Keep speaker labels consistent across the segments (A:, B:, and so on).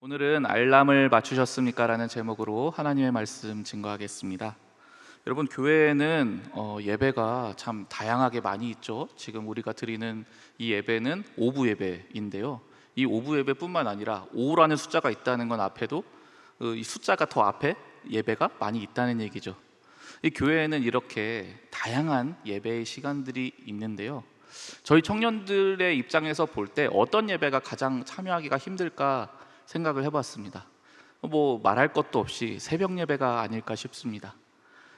A: 오늘은 알람을 맞추셨습니까? 라는 제목으로 하나님의 말씀 증거하겠습니다. 여러분, 교회에는 예배가 참 다양하게 많이 있죠. 지금 우리가 드리는 이 예배는 오부 예배인데요, 이 오부 예배뿐만 아니라 5라는 숫자가 있다는 건 앞에도 이 숫자가 더 앞에 예배가 많이 있다는 얘기죠. 이 교회에는 이렇게 다양한 예배의 시간들이 있는데요, 저희 청년들의 입장에서 볼 때 어떤 예배가 가장 참여하기가 힘들까 생각을 해봤습니다. 뭐 말할 것도 없이 새벽 예배가 아닐까 싶습니다.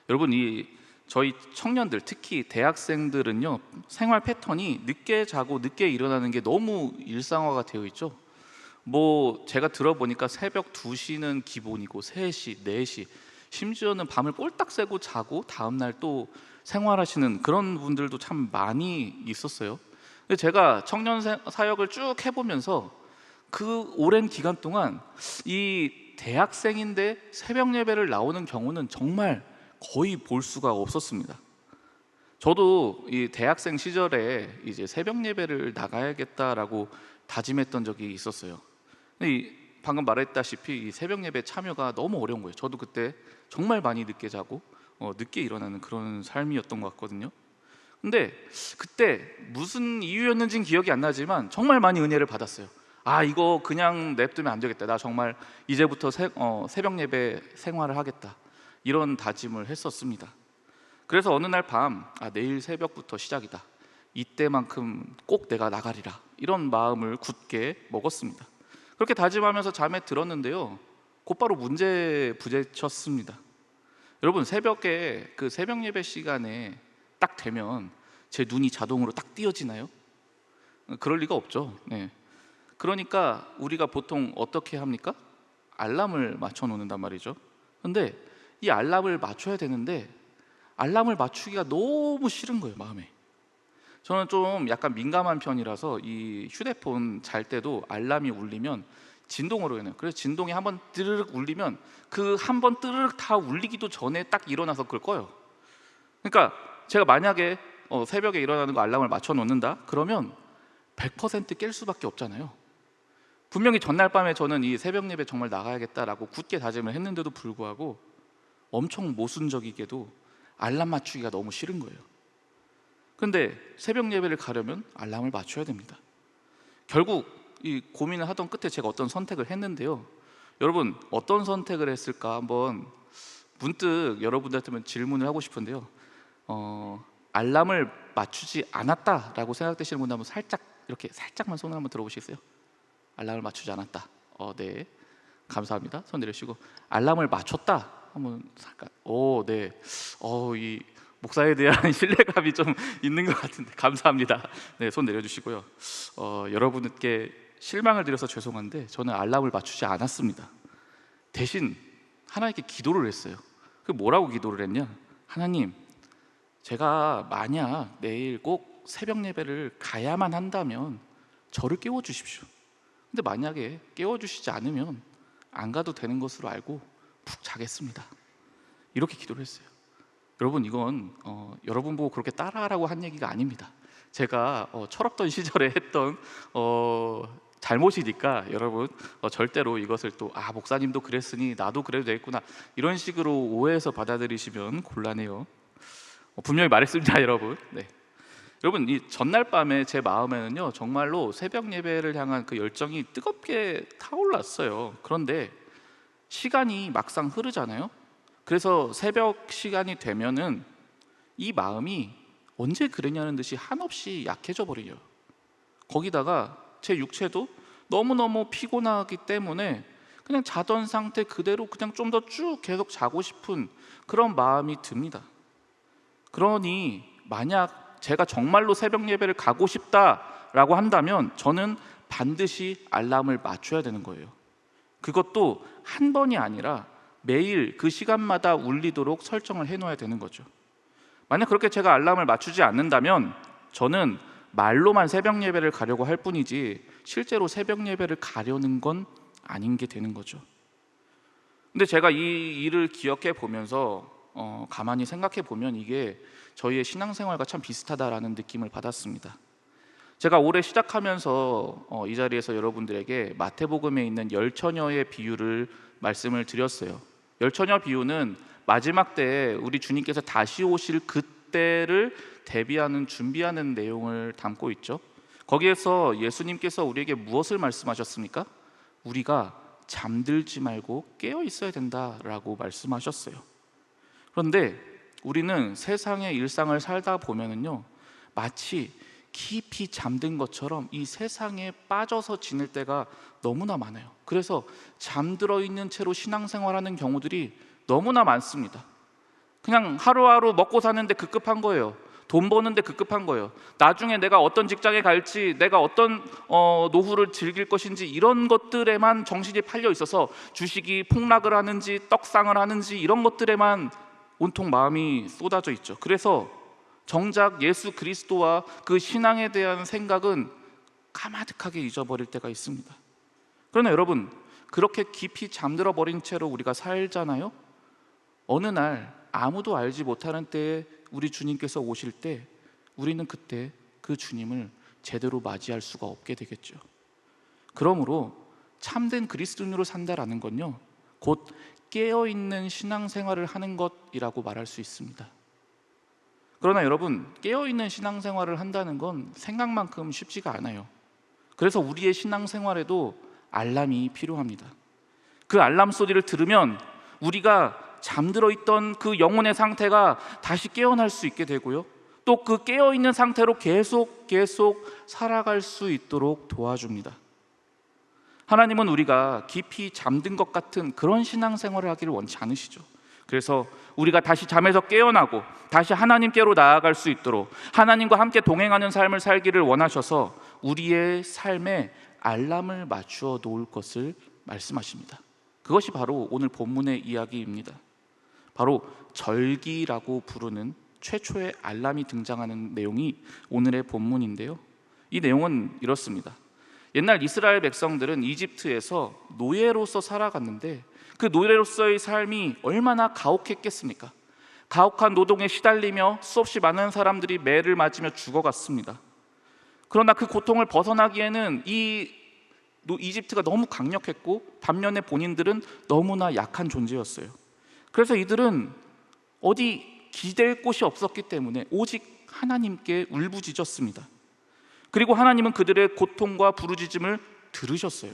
A: 여러분, 이 저희 청년들, 특히 대학생들은요, 생활 패턴이 늦게 자고 늦게 일어나는 게 너무 일상화가 되어 있죠. 뭐 제가 들어보니까 새벽 2시는 기본이고 3시, 4시, 심지어는 밤을 꼴딱 새고 자고 다음날 또 생활하시는 그런 분들도 참 많이 있었어요. 근데 제가 청년 사역을 쭉 해보면서 그 오랜 기간 동안 이 대학생인데 새벽 예배를 나오는 경우는 정말 거의 볼 수가 없었습니다. 저도 이 대학생 시절에 이제 새벽 예배를 나가야겠다라고 다짐했던 적이 있었어요. 근데 방금 말했다시피 이 새벽 예배 참여가 너무 어려운 거예요. 저도 그때 정말 많이 늦게 자고 늦게 일어나는 그런 삶이었던 것 같거든요. 근데 그때 무슨 이유였는지는 기억이 안 나지만 정말 많이 은혜를 받았어요. 아, 이거 그냥 냅두면 안 되겠다. 나 정말 이제부터 새벽 예배 생활을 하겠다, 이런 다짐을 했었습니다. 그래서 어느 날 밤, 내일 새벽부터 시작이다, 이때만큼 꼭 내가 나가리라, 이런 마음을 굳게 먹었습니다. 그렇게 다짐하면서 잠에 들었는데요, 곧바로 문제에 부딪혔습니다. 여러분, 새벽에 그 새벽 예배 시간에 딱 되면 제 눈이 자동으로 딱 띄어지나요? 그럴 리가 없죠. 네. 그러니까 우리가 보통 어떻게 합니까? 알람을 맞춰 놓는단 말이죠. 근데 이 알람을 맞춰야 되는데 알람을 맞추기가 너무 싫은 거예요, 마음에. 저는 좀 약간 민감한 편이라서 이 휴대폰 잘 때도 알람이 울리면 진동으로 해요. 그래서 진동이 한번 뜨르륵 울리면 그 한 번 뜨르륵 다 울리기도 전에 딱 일어나서 그걸 꺼요. 그러니까 제가 만약에 새벽에 일어나는 거 알람을 맞춰 놓는다 그러면 100% 깰 수밖에 없잖아요. 분명히 전날 밤에 저는 이 새벽 예배 정말 나가야겠다라고 굳게 다짐을 했는데도 불구하고 엄청 모순적이게도 알람 맞추기가 너무 싫은 거예요. 근데 새벽 예배를 가려면 알람을 맞춰야 됩니다. 결국 이 고민을 하던 끝에 제가 어떤 선택을 했는데요, 여러분, 어떤 선택을 했을까 한번 문득 여러분들한테 질문을 하고 싶은데요, 알람을 맞추지 않았다라고 생각되시는 분들 한번 살짝, 이렇게 살짝만 손을 한번 들어보시겠어요? 알람을 맞추지 않았다. 네, 감사합니다. 손 내리시고, 알람을 맞췄다 한번 잠깐. 네. 이 목사에 대한 신뢰감이 좀 있는 것 같은데 감사합니다. 네, 손 내려주시고요. 여러분께 실망을 드려서 죄송한데 저는 알람을 맞추지 않았습니다. 대신 하나님께 기도를 했어요. 그 뭐라고 기도를 했냐? 하나님, 제가 만약 내일 꼭 새벽 예배를 가야만 한다면 저를 깨워 주십시오. 근데 만약에 깨워주시지 않으면 안 가도 되는 것으로 알고 푹 자겠습니다, 이렇게 기도를 했어요. 여러분, 이건 여러분 보고 그렇게 따라하라고 한 얘기가 아닙니다. 제가 철없던 시절에 했던 잘못이니까 여러분 절대로 이것을 또 목사님도 그랬으니 나도 그래도 되겠구나, 이런 식으로 오해해서 받아들이시면 곤란해요. 분명히 말했습니다, 여러분. 네. 여러분, 이 전날 밤에 제 마음에는요, 정말로 새벽 예배를 향한 그 열정이 뜨겁게 타올랐어요. 그런데 시간이 막상 흐르잖아요. 그래서 새벽 시간이 되면은 이 마음이 언제 그랬냐는 듯이 한없이 약해져 버려요. 거기다가 제 육체도 너무너무 피곤하기 때문에 그냥 자던 상태 그대로 그냥 좀 더 쭉 계속 자고 싶은 그런 마음이 듭니다. 그러니 만약 제가 정말로 새벽 예배를 가고 싶다라고 한다면 저는 반드시 알람을 맞춰야 되는 거예요. 그것도 한 번이 아니라 매일 그 시간마다 울리도록 설정을 해놓아야 되는 거죠. 만약 그렇게 제가 알람을 맞추지 않는다면 저는 말로만 새벽 예배를 가려고 할 뿐이지 실제로 새벽 예배를 가려는 건 아닌 게 되는 거죠. 근데 제가 이 일을 기억해 보면서 가만히 생각해 보면 이게 저희의 신앙생활과 참 비슷하다라는 느낌을 받았습니다. 제가 올해 시작하면서 이 자리에서 여러분들에게 마태복음에 있는 열 처녀의 비유를 말씀을 드렸어요. 열 처녀 비유는 마지막 때에 우리 주님께서 다시 오실 그때를 대비하는 준비하는 내용을 담고 있죠. 거기에서 예수님께서 우리에게 무엇을 말씀하셨습니까? 우리가 잠들지 말고 깨어 있어야 된다라고 말씀하셨어요. 그런데 우리는 세상의 일상을 살다 보면은요, 마치 깊이 잠든 것처럼 이 세상에 빠져서 지낼 때가 너무나 많아요. 그래서 잠들어 있는 채로 신앙생활하는 경우들이 너무나 많습니다. 그냥 하루하루 먹고 사는데 급급한 거예요. 돈 버는데 급급한 거예요. 나중에 내가 어떤 직장에 갈지, 내가 어떤 노후를 즐길 것인지, 이런 것들에만 정신이 팔려 있어서 주식이 폭락을 하는지 떡상을 하는지 이런 것들에만 온통 마음이 쏟아져 있죠. 그래서 정작 예수 그리스도와 그 신앙에 대한 생각은 까마득하게 잊어버릴 때가 있습니다. 그러나 여러분, 그렇게 깊이 잠들어 버린 채로 우리가 살잖아요. 어느 날 아무도 알지 못하는 때에 우리 주님께서 오실 때 우리는 그때 그 주님을 제대로 맞이할 수가 없게 되겠죠. 그러므로 참된 그리스도인으로 산다라는 건요, 곧 깨어있는 신앙생활을 하는 것이라고 말할 수 있습니다. 그러나 여러분, 깨어있는 신앙생활을 한다는 건 생각만큼 쉽지가 않아요. 그래서 우리의 신앙생활에도 알람이 필요합니다. 그 알람 소리를 들으면 우리가 잠들어 있던 그 영혼의 상태가 다시 깨어날 수 있게 되고요, 또 그 깨어있는 상태로 계속 살아갈 수 있도록 도와줍니다. 하나님은 우리가 깊이 잠든 것 같은 그런 신앙생활을 하기를 원치 않으시죠. 그래서 우리가 다시 잠에서 깨어나고 다시 하나님께로 나아갈 수 있도록 하나님과 함께 동행하는 삶을 살기를 원하셔서 우리의 삶에 알람을 맞추어 놓을 것을 말씀하십니다. 그것이 바로 오늘 본문의 이야기입니다. 바로 절기라고 부르는 최초의 알람이 등장하는 내용이 오늘의 본문인데요, 이 내용은 이렇습니다. 옛날 이스라엘 백성들은 이집트에서 노예로서 살아갔는데 그 노예로서의 삶이 얼마나 가혹했겠습니까? 가혹한 노동에 시달리며 수없이 많은 사람들이 매를 맞으며 죽어갔습니다. 그러나 그 고통을 벗어나기에는 이 이집트가 너무 강력했고 반면에 본인들은 너무나 약한 존재였어요. 그래서 이들은 어디 기댈 곳이 없었기 때문에 오직 하나님께 울부짖었습니다. 그리고 하나님은 그들의 고통과 부르짖음을 들으셨어요.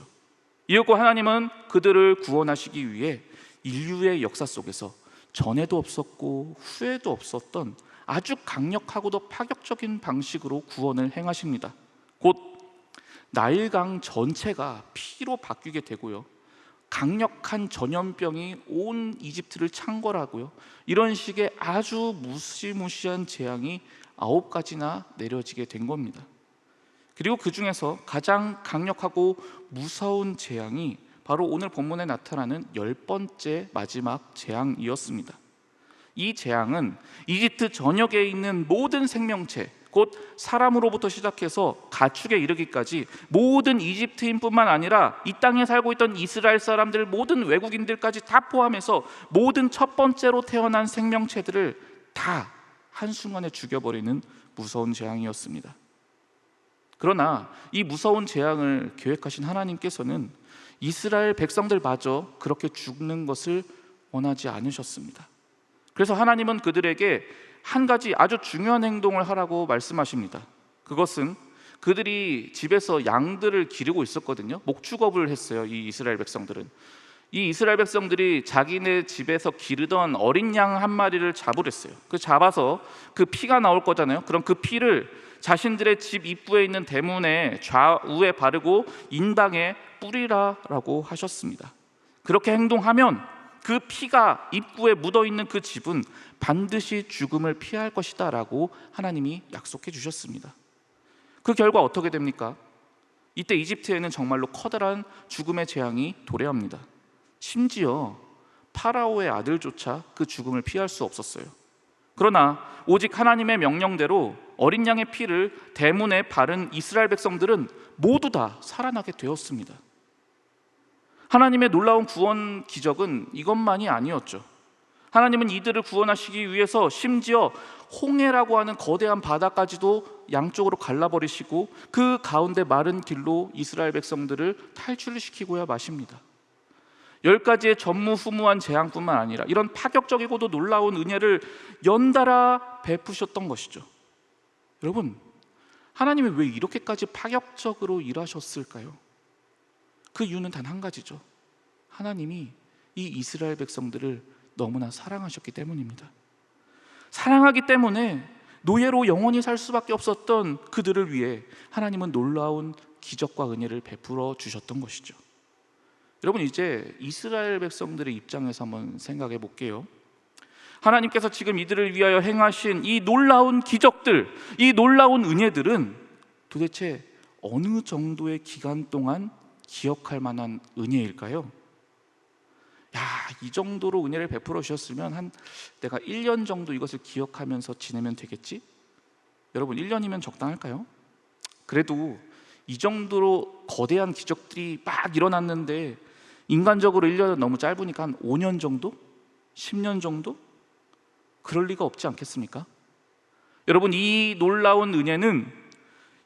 A: 이윽고 하나님은 그들을 구원하시기 위해 인류의 역사 속에서 전에도 없었고 후에도 없었던 아주 강력하고도 파격적인 방식으로 구원을 행하십니다. 곧 나일강 전체가 피로 바뀌게 되고요, 강력한 전염병이 온 이집트를 창궐하고요, 이런 식의 아주 무시무시한 재앙이 9가지나 내려지게 된 겁니다. 그리고 그 중에서 가장 강력하고 무서운 재앙이 바로 오늘 본문에 나타나는 10번째 마지막 재앙이었습니다. 이 재앙은 이집트 전역에 있는 모든 생명체, 곧 사람으로부터 시작해서 가축에 이르기까지 모든 이집트인뿐만 아니라 이 땅에 살고 있던 이스라엘 사람들, 모든 외국인들까지 다 포함해서 모든 첫 번째로 태어난 생명체들을 다 한순간에 죽여버리는 무서운 재앙이었습니다. 그러나 이 무서운 재앙을 계획하신 하나님께서는 이스라엘 백성들마저 그렇게 죽는 것을 원하지 않으셨습니다. 그래서 하나님은 그들에게 한 가지 아주 중요한 행동을 하라고 말씀하십니다. 그것은 그들이 집에서 양들을 기르고 있었거든요. 목축업을 했어요. 이 이스라엘 백성들은. 이 이스라엘 백성들이 자기네 집에서 기르던 어린 양 한 마리를 잡으랬어요. 그 잡아서 그 피가 나올 거잖아요. 그럼 그 피를 자신들의 집 입구에 있는 대문의 좌우에 바르고 인방에 뿌리라라고 하셨습니다. 그렇게 행동하면 그 피가 입구에 묻어있는 그 집은 반드시 죽음을 피할 것이다 라고 하나님이 약속해 주셨습니다. 그 결과 어떻게 됩니까? 이때 이집트에는 정말로 커다란 죽음의 재앙이 도래합니다. 심지어 파라오의 아들조차 그 죽음을 피할 수 없었어요. 그러나 오직 하나님의 명령대로 어린 양의 피를 대문에 바른 이스라엘 백성들은 모두 다 살아나게 되었습니다. 하나님의 놀라운 구원 기적은 이것만이 아니었죠. 하나님은 이들을 구원하시기 위해서 심지어 홍해라고 하는 거대한 바다까지도 양쪽으로 갈라버리시고 그 가운데 마른 길로 이스라엘 백성들을 탈출을 시키고야 마십니다. 10가지의 전무후무한 재앙뿐만 아니라 이런 파격적이고도 놀라운 은혜를 연달아 베푸셨던 것이죠. 여러분, 하나님이 왜 이렇게까지 파격적으로 일하셨을까요? 그 이유는 단 한 가지죠. 하나님이 이 이스라엘 백성들을 너무나 사랑하셨기 때문입니다. 사랑하기 때문에 노예로 영원히 살 수밖에 없었던 그들을 위해 하나님은 놀라운 기적과 은혜를 베풀어 주셨던 것이죠. 여러분, 이제 이스라엘 백성들의 입장에서 한번 생각해 볼게요. 하나님께서 지금 이들을 위하여 행하신 이 놀라운 기적들, 이 놀라운 은혜들은 도대체 어느 정도의 기간 동안 기억할 만한 은혜일까요? 이 정도로 은혜를 베풀어 주셨으면 내가 1년 정도 이것을 기억하면서 지내면 되겠지? 여러분, 1년이면 적당할까요? 그래도 이 정도로 거대한 기적들이 막 일어났는데 인간적으로 1년은 너무 짧으니까 한 5년 정도? 10년 정도? 그럴 리가 없지 않겠습니까? 여러분, 이 놀라운 은혜는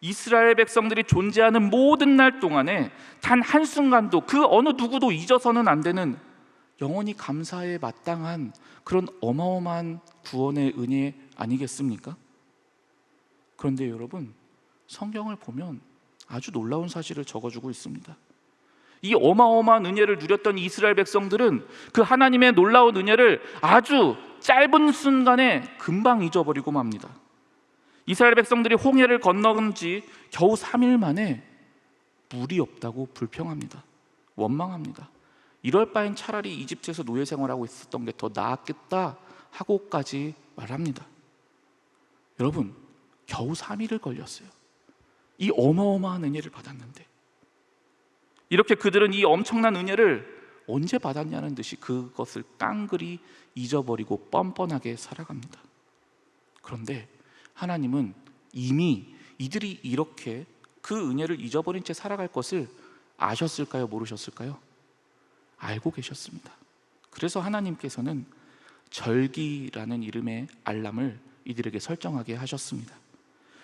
A: 이스라엘 백성들이 존재하는 모든 날 동안에 단 한순간도 그 어느 누구도 잊어서는 안 되는 영원히 감사에 마땅한 그런 어마어마한 구원의 은혜 아니겠습니까? 그런데 여러분, 성경을 보면 아주 놀라운 사실을 적어주고 있습니다. 이 어마어마한 은혜를 누렸던 이스라엘 백성들은 그 하나님의 놀라운 은혜를 아주 짧은 순간에 금방 잊어버리고 맙니다. 이스라엘 백성들이 홍해를 건너은 지 겨우 3일 만에 물이 없다고 불평합니다. 원망합니다. 이럴 바엔 차라리 이집트에서 노예 생활하고 있었던 게 더 나았겠다 하고까지 말합니다. 여러분, 겨우 3일을 걸렸어요. 이 어마어마한 은혜를 받았는데, 이렇게 그들은 이 엄청난 은혜를 언제 받았냐는 듯이 그것을 깡그리 잊어버리고 뻔뻔하게 살아갑니다. 그런데 하나님은 이미 이들이 이렇게 그 은혜를 잊어버린 채 살아갈 것을 아셨을까요? 모르셨을까요? 알고 계셨습니다. 그래서 하나님께서는 절기라는 이름의 알람을 이들에게 설정하게 하셨습니다.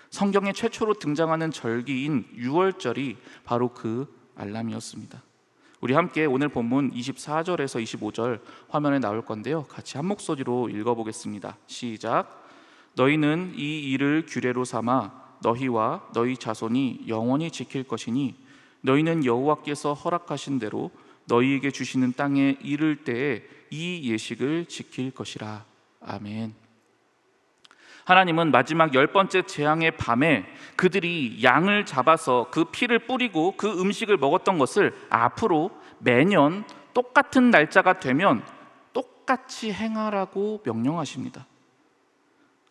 A: 성경에 최초로 등장하는 절기인 유월절이 바로 그 알람이었습니다. 우리 함께 오늘 본문 24절에서 25절 화면에 나올 건데요, 같이 한 목소리로 읽어보겠습니다. 시작. 너희는 이 일을 규례로 삼아 너희와 너희 자손이 영원히 지킬 것이니 너희는 여호와께서 허락하신 대로 너희에게 주시는 땅에 이를 때에 이 예식을 지킬 것이라. 아멘. 하나님은 마지막 10번째 재앙의 밤에 그들이 양을 잡아서 그 피를 뿌리고 그 음식을 먹었던 것을 앞으로 매년 똑같은 날짜가 되면 똑같이 행하라고 명령하십니다.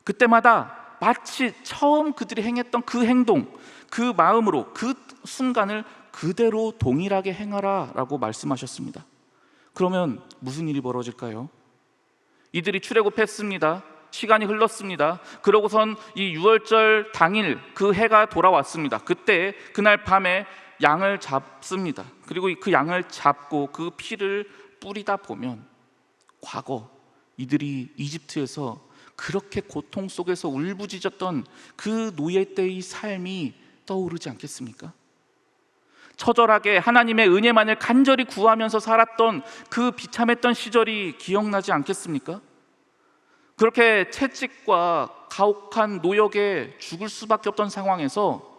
A: 그때마다 마치 처음 그들이 행했던 그 행동, 그 마음으로 그 순간을 그대로 동일하게 행하라 라고 말씀하셨습니다. 그러면 무슨 일이 벌어질까요? 이들이 출애굽했습니다. 시간이 흘렀습니다. 그러고선 이 유월절 당일 그 해가 돌아왔습니다. 그때 그날 밤에 양을 잡습니다. 그리고 그 양을 잡고 그 피를 뿌리다 보면 과거 이들이 이집트에서 그렇게 고통 속에서 울부짖었던 그 노예 때의 삶이 떠오르지 않겠습니까? 처절하게 하나님의 은혜만을 간절히 구하면서 살았던 그 비참했던 시절이 기억나지 않겠습니까? 그렇게 채찍과 가혹한 노역에 죽을 수밖에 없던 상황에서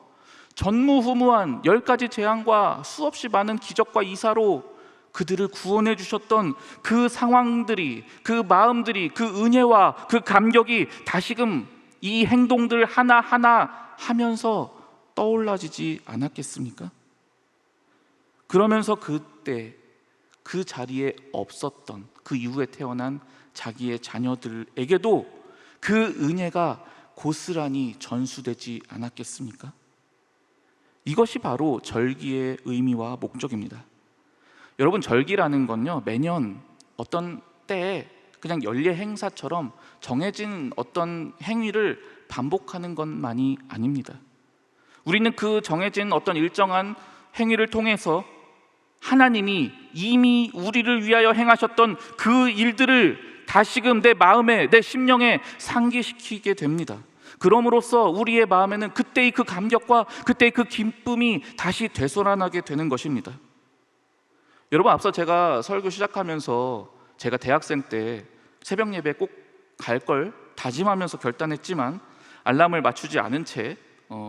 A: 전무후무한 10가지 재앙과 수없이 많은 기적과 이사로 그들을 구원해 주셨던 그 상황들이, 그 마음들이, 그 은혜와 그 감격이 다시금 이 행동들 하나하나 하면서 떠올라지지 않았겠습니까? 그러면서 그때 그 자리에 없었던 그 이후에 태어난 자기의 자녀들에게도 그 은혜가 고스란히 전수되지 않았겠습니까? 이것이 바로 절기의 의미와 목적입니다. 여러분, 절기라는 건요, 매년 어떤 때에 그냥 연례 행사처럼 정해진 어떤 행위를 반복하는 것만이 아닙니다. 우리는 그 정해진 어떤 일정한 행위를 통해서 하나님이 이미 우리를 위하여 행하셨던 그 일들을 다시금 내 마음에, 내 심령에 상기시키게 됩니다. 그럼으로써 우리의 마음에는 그때의 그 감격과 그때의 그 기쁨이 다시 되살아나게 되는 것입니다. 여러분, 앞서 제가 설교 시작하면서 제가 대학생 때 새벽 예배 꼭 갈 걸 다짐하면서 결단했지만 알람을 맞추지 않은 채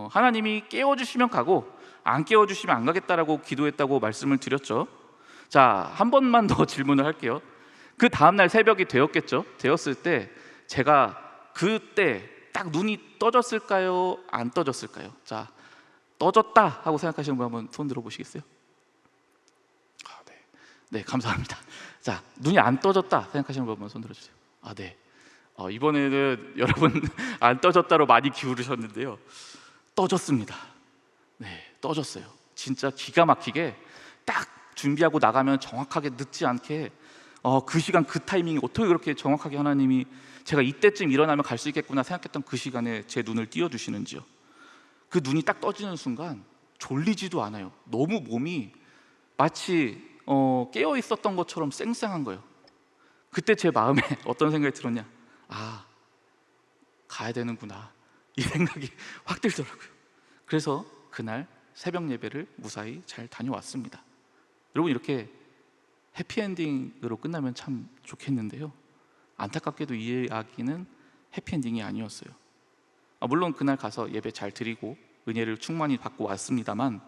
A: 하나님이 깨워주시면 가고 안 깨워주시면 안 가겠다라고 기도했다고 말씀을 드렸죠. 자, 한 번만 더 질문을 할게요. 그 다음날 새벽이 되었을 때 제가 그때 딱 눈이 떠졌을까요? 안 떠졌을까요? 자, 떠졌다 하고 생각하시는 분 한번 손 들어보시겠어요? 네, 감사합니다. 자, 눈이 안 떠졌다 생각하시는 분 한번 손 들어주세요. 네. 이번에는 여러분 안 떠졌다로 많이 기울으셨는데요. 떠졌습니다. 네, 떠졌어요. 진짜 기가 막히게 딱 준비하고 나가면 정확하게 늦지 않게 그 시간 그 타이밍이 어떻게 그렇게 정확하게 하나님이 제가 이때쯤 일어나면 갈 수 있겠구나 생각했던 그 시간에 제 눈을 띄워주시는지요. 그 눈이 딱 떠지는 순간 졸리지도 않아요. 너무 몸이 마치 깨어 있었던 것처럼 쌩쌩한 거예요. 그때 제 마음에 어떤 생각이 들었냐, 가야 되는구나, 이 생각이 확 들더라고요. 그래서 그날 새벽 예배를 무사히 잘 다녀왔습니다. 여러분, 이렇게 해피엔딩으로 끝나면 참 좋겠는데요, 안타깝게도 이 이야기는 해피엔딩이 아니었어요. 물론 그날 가서 예배 잘 드리고 은혜를 충만히 받고 왔습니다만,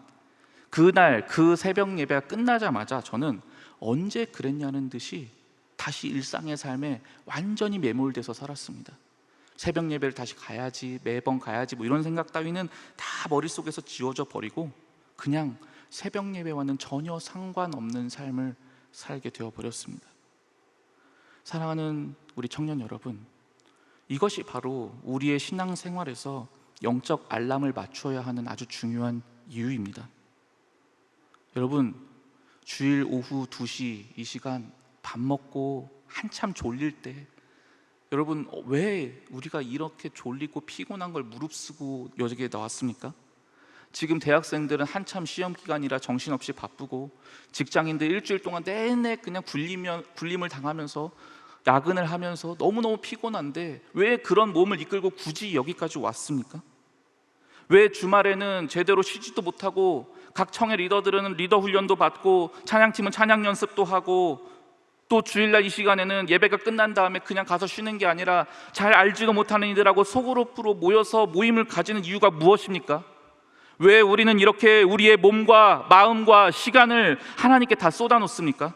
A: 그날 그 새벽 예배가 끝나자마자 저는 언제 그랬냐는 듯이 다시 일상의 삶에 완전히 매몰돼서 살았습니다. 새벽 예배를 다시 가야지, 매번 가야지, 이런 생각 따위는 다 머릿속에서 지워져 버리고 그냥 새벽 예배와는 전혀 상관없는 삶을 살게 되어 버렸습니다. 사랑하는 우리 청년 여러분, 이것이 바로 우리의 신앙생활에서 영적 알람을 맞춰야 하는 아주 중요한 이유입니다. 여러분, 주일 오후 2시 이 시간 밥 먹고 한참 졸릴 때 여러분, 왜 우리가 이렇게 졸리고 피곤한 걸 무릅쓰고 여기에 나왔습니까? 지금 대학생들은 한참 시험 기간이라 정신없이 바쁘고, 직장인들 일주일 동안 내내 그냥 굴림을 당하면서 야근을 하면서 너무너무 피곤한데 왜 그런 몸을 이끌고 굳이 여기까지 왔습니까? 왜 주말에는 제대로 쉬지도 못하고 각 청의 리더들은 리더 훈련도 받고 찬양팀은 찬양 연습도 하고, 또 주일날 이 시간에는 예배가 끝난 다음에 그냥 가서 쉬는 게 아니라 잘 알지도 못하는 이들하고 소그룹으로 모여서 모임을 가지는 이유가 무엇입니까? 왜 우리는 이렇게 우리의 몸과 마음과 시간을 하나님께 다 쏟아놓습니까?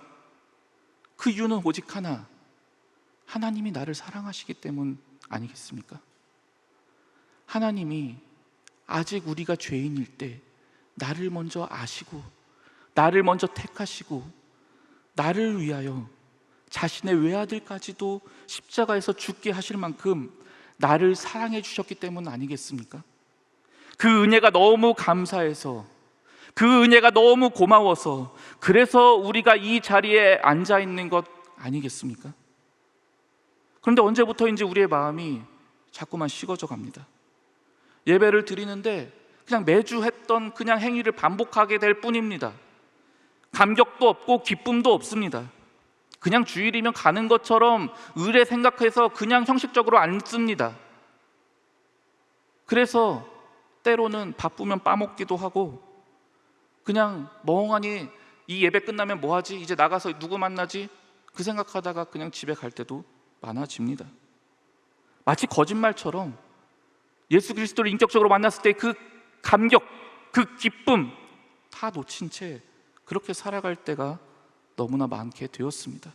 A: 그 이유는 오직 하나, 하나님이 나를 사랑하시기 때문 아니겠습니까? 하나님이 아직 우리가 죄인일 때 나를 먼저 아시고 나를 먼저 택하시고 나를 위하여 자신의 외아들까지도 십자가에서 죽게 하실 만큼 나를 사랑해 주셨기 때문 아니겠습니까? 그 은혜가 너무 감사해서, 그 은혜가 너무 고마워서 그래서 우리가 이 자리에 앉아 있는 것 아니겠습니까? 그런데 언제부터인지 우리의 마음이 자꾸만 식어져 갑니다. 예배를 드리는데 그냥 매주 했던 그냥 행위를 반복하게 될 뿐입니다. 감격도 없고 기쁨도 없습니다. 그냥 주일이면 가는 것처럼 의례 생각해서 그냥 형식적으로 앉습니다. 그래서 때로는 바쁘면 빠먹기도 하고 그냥 멍하니 이 예배 끝나면 뭐하지? 이제 나가서 누구 만나지? 그 생각하다가 그냥 집에 갈 때도 많아집니다. 마치 거짓말처럼 예수 그리스도를 인격적으로 만났을 때 그 감격, 그 기쁨 다 놓친 채 그렇게 살아갈 때가 너무나 많게 되었습니다.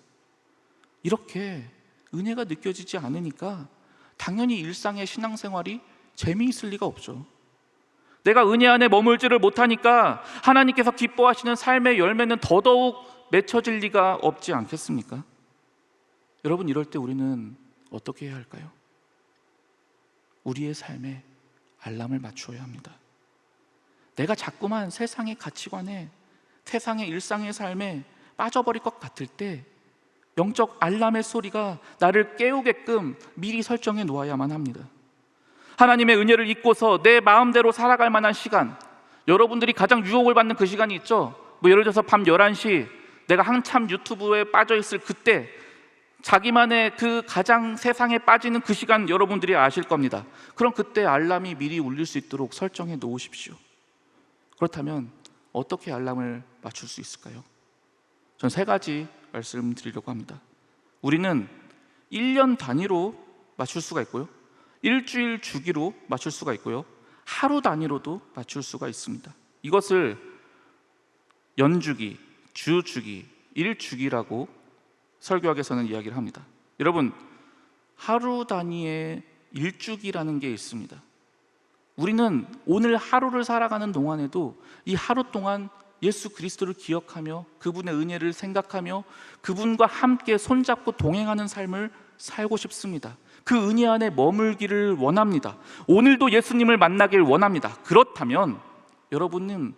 A: 이렇게 은혜가 느껴지지 않으니까 당연히 일상의 신앙생활이 재미있을 리가 없죠. 내가 은혜 안에 머물지를 못하니까 하나님께서 기뻐하시는 삶의 열매는 더더욱 맺혀질 리가 없지 않겠습니까? 여러분, 이럴 때 우리는 어떻게 해야 할까요? 우리의 삶에 알람을 맞추어야 합니다. 내가 자꾸만 세상의 가치관에, 세상의 일상의 삶에 빠져버릴 것 같을 때 영적 알람의 소리가 나를 깨우게끔 미리 설정해 놓아야만 합니다. 하나님의 은혜를 잊고서 내 마음대로 살아갈 만한 시간, 여러분들이 가장 유혹을 받는 그 시간이 있죠. 예를 들어서 밤 11시 내가 한참 유튜브에 빠져있을 그때, 자기만의 그 가장 세상에 빠지는 그 시간 여러분들이 아실 겁니다. 그럼 그때 알람이 미리 울릴 수 있도록 설정해 놓으십시오. 그렇다면 어떻게 알람을 맞출 수 있을까요? 전 세 가지 말씀드리려고 합니다. 우리는 1년 단위로 맞출 수가 있고요, 일주일 주기로 맞출 수가 있고요, 하루 단위로도 맞출 수가 있습니다. 이것을 연주기, 주주기, 일주기라고 설교학에서는 이야기를 합니다. 여러분, 하루 단위의 일주기라는 게 있습니다. 우리는 오늘 하루를 살아가는 동안에도 이 하루 동안 예수 그리스도를 기억하며 그분의 은혜를 생각하며 그분과 함께 손잡고 동행하는 삶을 살고 싶습니다. 그 은혜 안에 머물기를 원합니다. 오늘도 예수님을 만나길 원합니다. 그렇다면 여러분은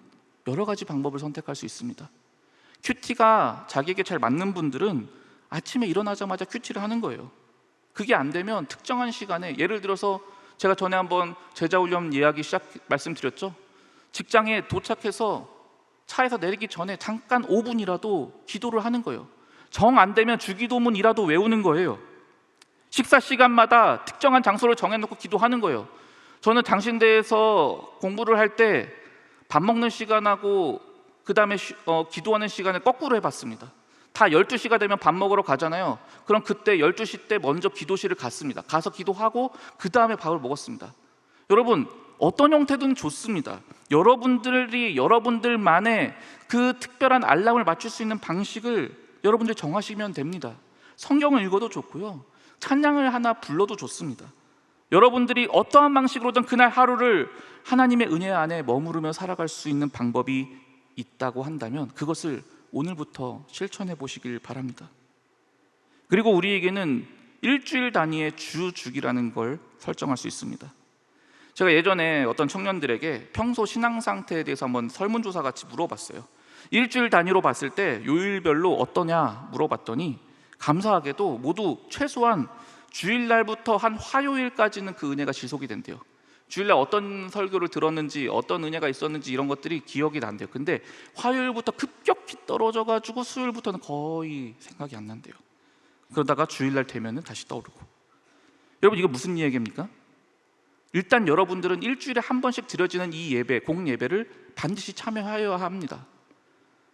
A: 여러 가지 방법을 선택할 수 있습니다. 큐티가 자기에게 잘 맞는 분들은 아침에 일어나자마자 큐티를 하는 거예요. 그게 안 되면 특정한 시간에, 예를 들어서 제가 전에 한번 제자훈련 이야기 말씀드렸죠. 직장에 도착해서 차에서 내리기 전에 잠깐 5분이라도 기도를 하는 거예요. 정 안 되면 주기도문이라도 외우는 거예요. 식사 시간마다 특정한 장소를 정해놓고 기도하는 거예요. 저는 당신대에서 공부를 할 때 밥 먹는 시간하고 그 다음에 기도하는 시간을 거꾸로 해봤습니다. 다 12시가 되면 밥 먹으러 가잖아요. 그럼 그때 12시 때 먼저 기도실을 갔습니다. 가서 기도하고 그 다음에 밥을 먹었습니다. 여러분, 어떤 형태든 좋습니다. 여러분들이 여러분들만의 그 특별한 알람을 맞출 수 있는 방식을 여러분들이 정하시면 됩니다. 성경을 읽어도 좋고요, 찬양을 하나 불러도 좋습니다. 여러분들이 어떠한 방식으로든 그날 하루를 하나님의 은혜 안에 머무르며 살아갈 수 있는 방법이 있다고 한다면 그것을 오늘부터 실천해 보시길 바랍니다. 그리고 우리에게는 일주일 단위의 주기라는 걸 설정할 수 있습니다. 제가 예전에 어떤 청년들에게 평소 신앙 상태에 대해서 한번 설문조사 같이 물어봤어요. 일주일 단위로 봤을 때 요일별로 어떠냐 물어봤더니 감사하게도 모두 최소한 주일날부터 한 화요일까지는 그 은혜가 지속이 된대요. 주일날 어떤 설교를 들었는지 어떤 은혜가 있었는지 이런 것들이 기억이 난대요. 근데 화요일부터 급격히 떨어져가지고 수요일부터는 거의 생각이 안 난대요. 그러다가 주일날 되면은 다시 떠오르고. 여러분, 이거 무슨 얘기입니까? 일단 여러분들은 일주일에 한 번씩 드려지는 이 예배, 공예배를 반드시 참여하여야 합니다.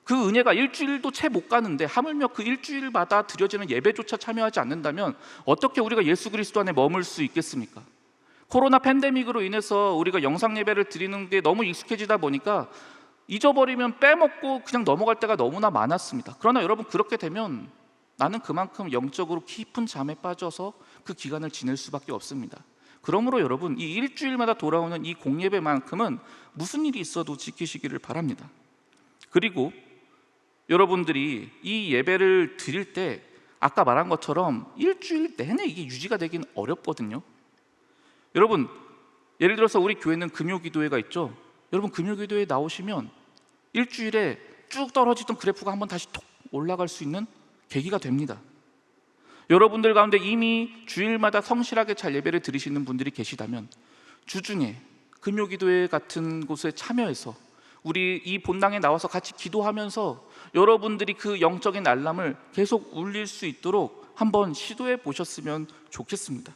A: 그 은혜가 일주일도 채 못 가는데 하물며 그 일주일마다 드려지는 예배조차 참여하지 않는다면 어떻게 우리가 예수 그리스도 안에 머물 수 있겠습니까? 코로나 팬데믹으로 인해서 우리가 영상 예배를 드리는 게 너무 익숙해지다 보니까 잊어버리면 빼먹고 그냥 넘어갈 때가 너무나 많았습니다. 그러나 여러분, 그렇게 되면 나는 그만큼 영적으로 깊은 잠에 빠져서 그 기간을 지낼 수밖에 없습니다. 그러므로 여러분, 이 일주일마다 돌아오는 이 공예배만큼은 무슨 일이 있어도 지키시기를 바랍니다. 그리고 여러분들이 이 예배를 드릴 때 아까 말한 것처럼 일주일 내내 이게 유지가 되긴 어렵거든요. 여러분, 예를 들어서 우리 교회는 금요기도회가 있죠. 여러분, 금요기도회에 나오시면 일주일에 쭉 떨어지던 그래프가 한번 다시 톡 올라갈 수 있는 계기가 됩니다. 여러분들 가운데 이미 주일마다 성실하게 잘 예배를 드리시는 분들이 계시다면 주중에 금요기도회 같은 곳에 참여해서 우리 이 본당에 나와서 같이 기도하면서 여러분들이 그 영적인 알람을 계속 울릴 수 있도록 한번 시도해 보셨으면 좋겠습니다.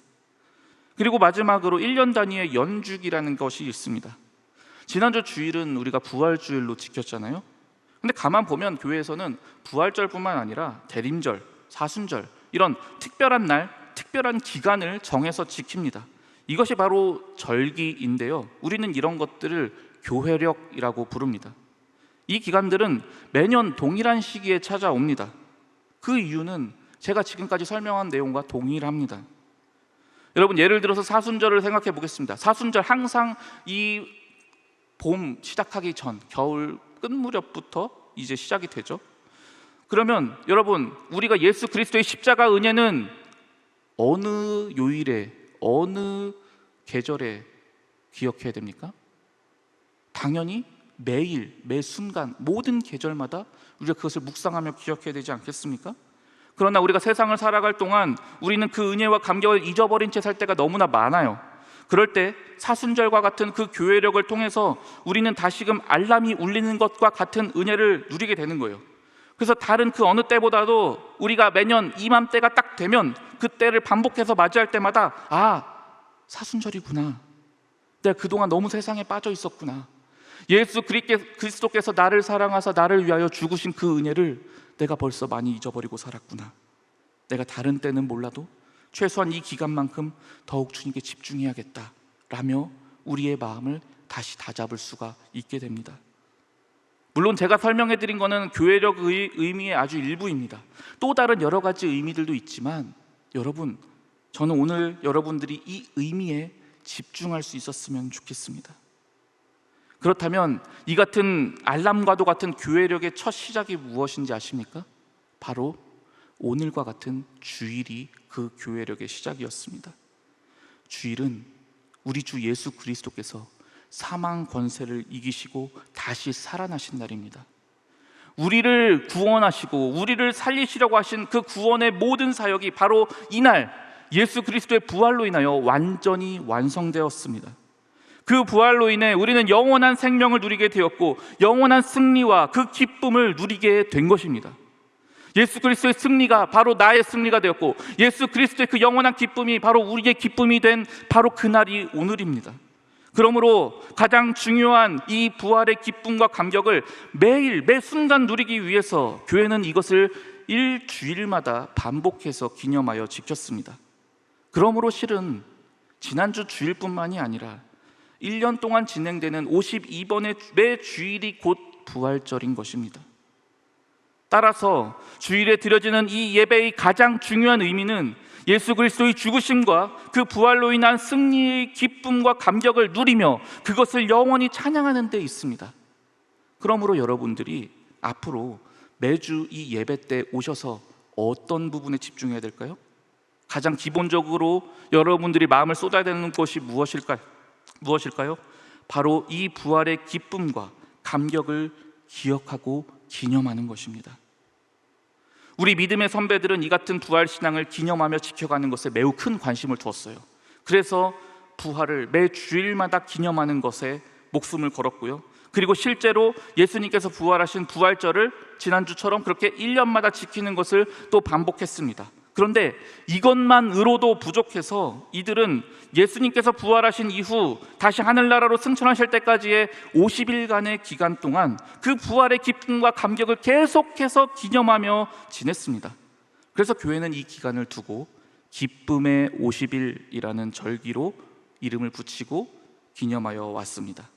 A: 그리고 마지막으로 1년 단위의 연주기라는 것이 있습니다. 지난주 주일은 우리가 부활주일로 지켰잖아요. 근데 가만 보면 교회에서는 부활절뿐만 아니라 대림절, 사순절 이런 특별한 날, 특별한 기간을 정해서 지킵니다. 이것이 바로 절기인데요, 우리는 이런 것들을 교회력이라고 부릅니다. 이 기간들은 매년 동일한 시기에 찾아옵니다. 그 이유는 제가 지금까지 설명한 내용과 동일합니다. 여러분, 예를 들어서 사순절을 생각해 보겠습니다. 사순절 항상 이 봄 시작하기 전, 겨울 끝 무렵부터 이제 시작이 되죠. 그러면 여러분, 우리가 예수 그리스도의 십자가 은혜는 어느 요일에, 어느 계절에 기억해야 됩니까? 당연히 매일, 매 순간, 모든 계절마다 우리가 그것을 묵상하며 기억해야 되지 않겠습니까? 그러나 우리가 세상을 살아갈 동안 우리는 그 은혜와 감격을 잊어버린 채 살 때가 너무나 많아요. 그럴 때 사순절과 같은 그 교회력을 통해서 우리는 다시금 알람이 울리는 것과 같은 은혜를 누리게 되는 거예요. 그래서 다른 그 어느 때보다도 우리가 매년 이맘때가 딱 되면 그때를 반복해서 맞이할 때마다 사순절이구나, 내가 그동안 너무 세상에 빠져 있었구나, 예수 그리스도께서 나를 사랑하사 나를 위하여 죽으신 그 은혜를 내가 벌써 많이 잊어버리고 살았구나, 내가 다른 때는 몰라도 최소한 이 기간만큼 더욱 주님께 집중해야겠다 라며 우리의 마음을 다시 다잡을 수가 있게 됩니다. 물론 제가 설명해 드린 것은 교회적 의미의 아주 일부입니다. 또 다른 여러 가지 의미들도 있지만 여러분, 저는 오늘 여러분들이 이 의미에 집중할 수 있었으면 좋겠습니다. 그렇다면 이 같은 알람과도 같은 교회력의 첫 시작이 무엇인지 아십니까? 바로 오늘과 같은 주일이 그 교회력의 시작이었습니다. 주일은 우리 주 예수 그리스도께서 사망 권세를 이기시고 다시 살아나신 날입니다. 우리를 구원하시고 우리를 살리시려고 하신 그 구원의 모든 사역이 바로 이날 예수 그리스도의 부활로 인하여 완전히 완성되었습니다. 그 부활로 인해 우리는 영원한 생명을 누리게 되었고 영원한 승리와 그 기쁨을 누리게 된 것입니다. 예수 그리스도의 승리가 바로 나의 승리가 되었고 예수 그리스도의 그 영원한 기쁨이 바로 우리의 기쁨이 된 바로 그날이 오늘입니다. 그러므로 가장 중요한 이 부활의 기쁨과 감격을 매일 매 순간 누리기 위해서 교회는 이것을 일주일마다 반복해서 기념하여 지켰습니다. 그러므로 실은 지난주 주일뿐만이 아니라 1년 동안 진행되는 52번의 매 주일이 곧 부활절인 것입니다. 따라서 주일에 드려지는 이 예배의 가장 중요한 의미는 예수 그리스도의 죽으심과 그 부활로 인한 승리의 기쁨과 감격을 누리며 그것을 영원히 찬양하는 데 있습니다. 그러므로 여러분들이 앞으로 매주 이 예배 때 오셔서 어떤 부분에 집중해야 될까요? 가장 기본적으로 여러분들이 마음을 쏟아야 되는 것이 무엇일까요? 바로 이 부활의 기쁨과 감격을 기억하고 기념하는 것입니다. 우리 믿음의 선배들은 이 같은 부활 신앙을 기념하며 지켜가는 것에 매우 큰 관심을 두었어요. 그래서 부활을 매 주일마다 기념하는 것에 목숨을 걸었고요. 그리고 실제로 예수님께서 부활하신 부활절을 지난주처럼 그렇게 1년마다 지키는 것을 또 반복했습니다. 그런데 이것만으로도 부족해서 이들은 예수님께서 부활하신 이후 다시 하늘나라로 승천하실 때까지의 50일간의 기간 동안 그 부활의 기쁨과 감격을 계속해서 기념하며 지냈습니다. 그래서 교회는 이 기간을 두고 기쁨의 50일이라는 절기로 이름을 붙이고 기념하여 왔습니다.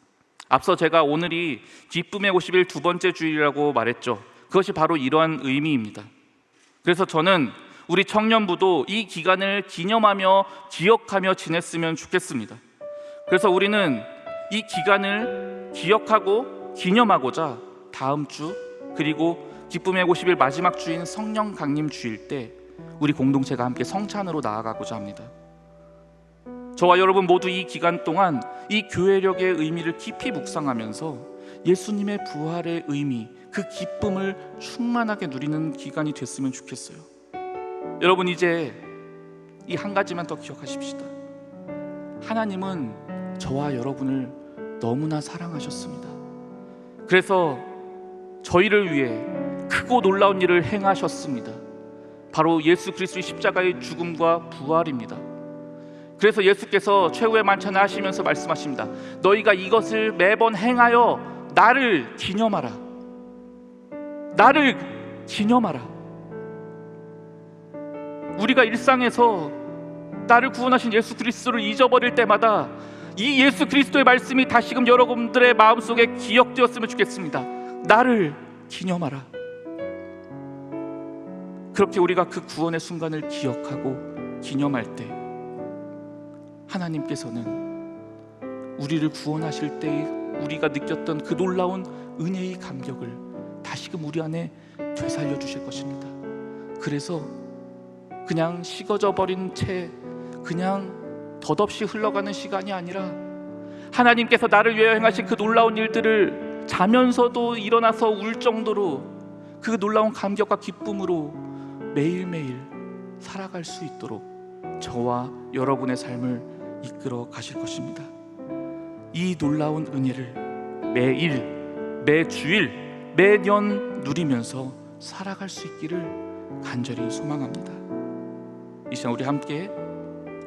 A: 앞서 제가 오늘이 기쁨의 50일 두 번째 주일이라고 말했죠. 그것이 바로 이러한 의미입니다. 그래서 저는 우리 청년부도 이 기간을 기념하며 기억하며 지냈으면 좋겠습니다. 그래서 우리는 이 기간을 기억하고 기념하고자 다음 주 그리고 기쁨의 50일 마지막 주인 성령 강림 주일 때 우리 공동체가 함께 성찬으로 나아가고자 합니다. 저와 여러분 모두 이 기간 동안 이 교회력의 의미를 깊이 묵상하면서 예수님의 부활의 의미, 그 기쁨을 충만하게 누리는 기간이 됐으면 좋겠어요. 여러분, 이제 이 한 가지만 더 기억하십시다. 하나님은 저와 여러분을 너무나 사랑하셨습니다. 그래서 저희를 위해 크고 놀라운 일을 행하셨습니다. 바로 예수 그리스도의 십자가의 죽음과 부활입니다. 그래서 예수께서 최후의 만찬을 하시면서 말씀하십니다. 너희가 이것을 매번 행하여 나를 기념하라. 나를 기념하라. 우리가 일상에서 나를 구원하신 예수 그리스도를 잊어버릴 때마다 이 예수 그리스도의 말씀이 다시금 여러분들의 마음속에 기억되었으면 좋겠습니다. 나를 기념하라. 그렇게 우리가 그 구원의 순간을 기억하고 기념할 때 하나님께서는 우리를 구원하실 때 우리가 느꼈던 그 놀라운 은혜의 감격을 다시금 우리 안에 되살려 주실 것입니다. 그래서 그냥 식어져 버린 채 그냥 덧없이 흘러가는 시간이 아니라 하나님께서 나를 위해 행하신 그 놀라운 일들을 자면서도 일어나서 울 정도로 그 놀라운 감격과 기쁨으로 매일매일 살아갈 수 있도록 저와 여러분의 삶을 이끌어 가실 것입니다. 이 놀라운 은혜를 매일, 매주일, 매년 누리면서 살아갈 수 있기를 간절히 소망합니다. 이 시간 우리 함께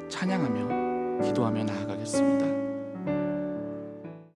A: 찬양하며 기도하며 나아가겠습니다.